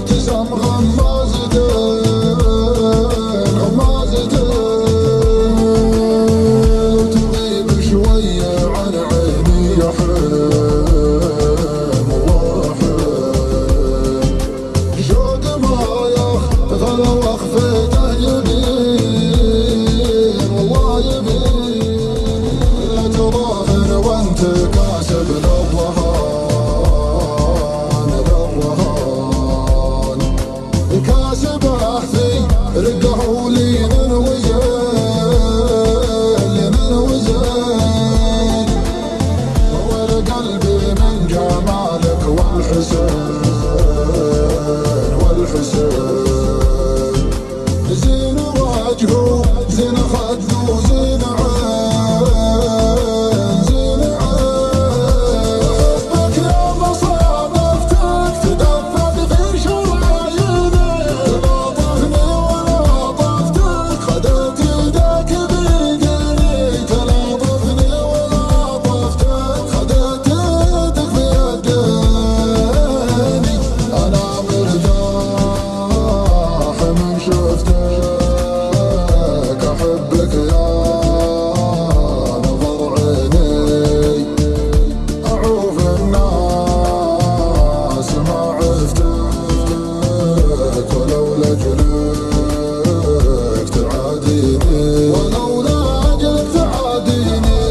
ابتسم غمازتين غمازتين، تغيب شوية عن عيني يا حلم والله حلم، شوق ما يخفى وخفيته يبين والله يبين، لا تراهن وانت كاسب للرهان للرهان، كاسب احثي رقه لين وزين لين وزين، والقلبي من جمالك والحسين والحسين، زين وجهه زين خده زين عين زين عين، حبك يا مصادفتك تدفق في شراييني، تلاطفني ولاطفتك خدت يدك بيديني، تلاطفني ولاطفتك خدت يدك بيديني، انا مرتاح من شفتك، احبك يا نظر عيني، اعوف الناس ما عفتك، ولو لاجلك تعاديني، ولو لاجلك تعاديني،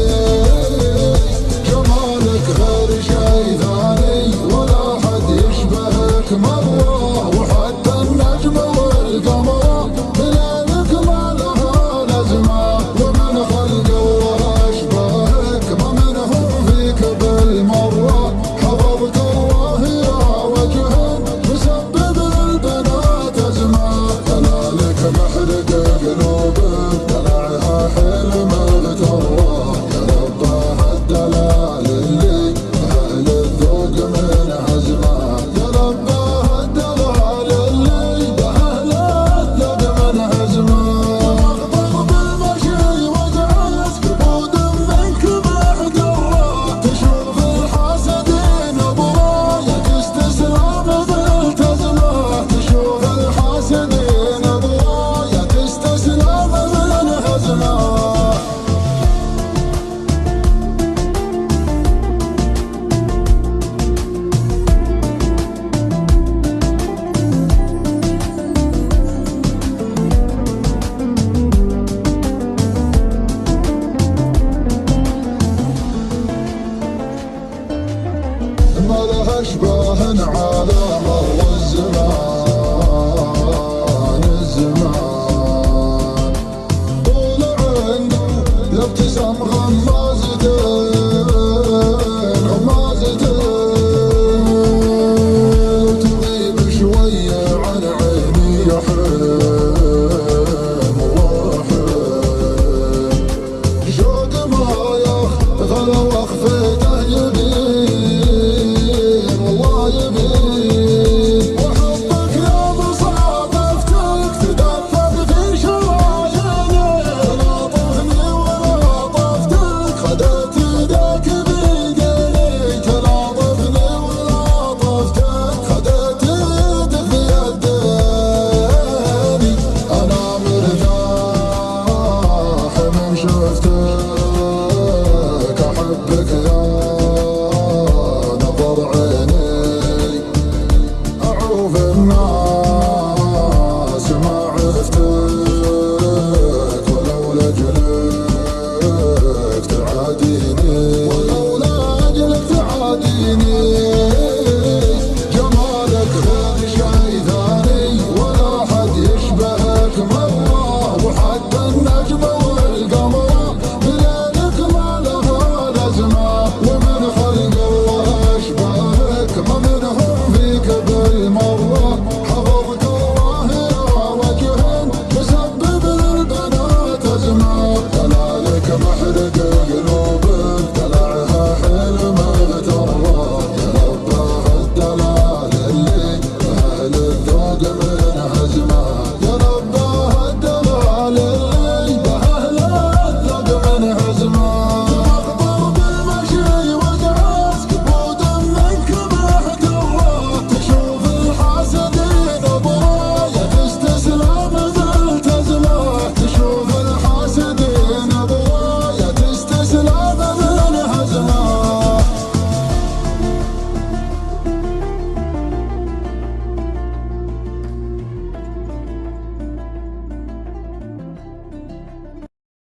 جمالك غير شي ثاني، ولا حد يشبهك مرة، وحتى النجم والقمر بليلك ما لها لزمة، ومن خلق الله أشبهك ما منهم فيك بالمرة، حفظك الله يا وجه مسبب البنات أزمة، دلالك محرق قلوبك دلعها حلم اغترة، يا رباه الدلال اللي أهل الذوق من عزمه، يا رباه الدلال اللي أهل الذوق من عزمه، واغضب بالمشي وجعت كبود منك محقرة، تشوف الحاسدين برايا تستسلم بالتزمه، تشوف الحاسدين برايا تستسلم بالهزمه. ما لها اشباه على مر الزمان الزمان، طول عنده يبتسم غمازتين غمازتين، تغيب شوية عن عيني يا حلم والله حلم، شوق ما يخفى وخفيته يبين والله يبين، وحبك يا مصادفتك تدفق في شراييني، تلاطفني ولاطفتك خدت يدك بيديني، تلاطفني ولاطفتك خدت يدك بيديني، انا مرتاح من شفتك، احبك يا نظر عيني، اعوف الناس ما عفتك، ولو لاجلك تعاديني، ولو لاجلك تعاديني.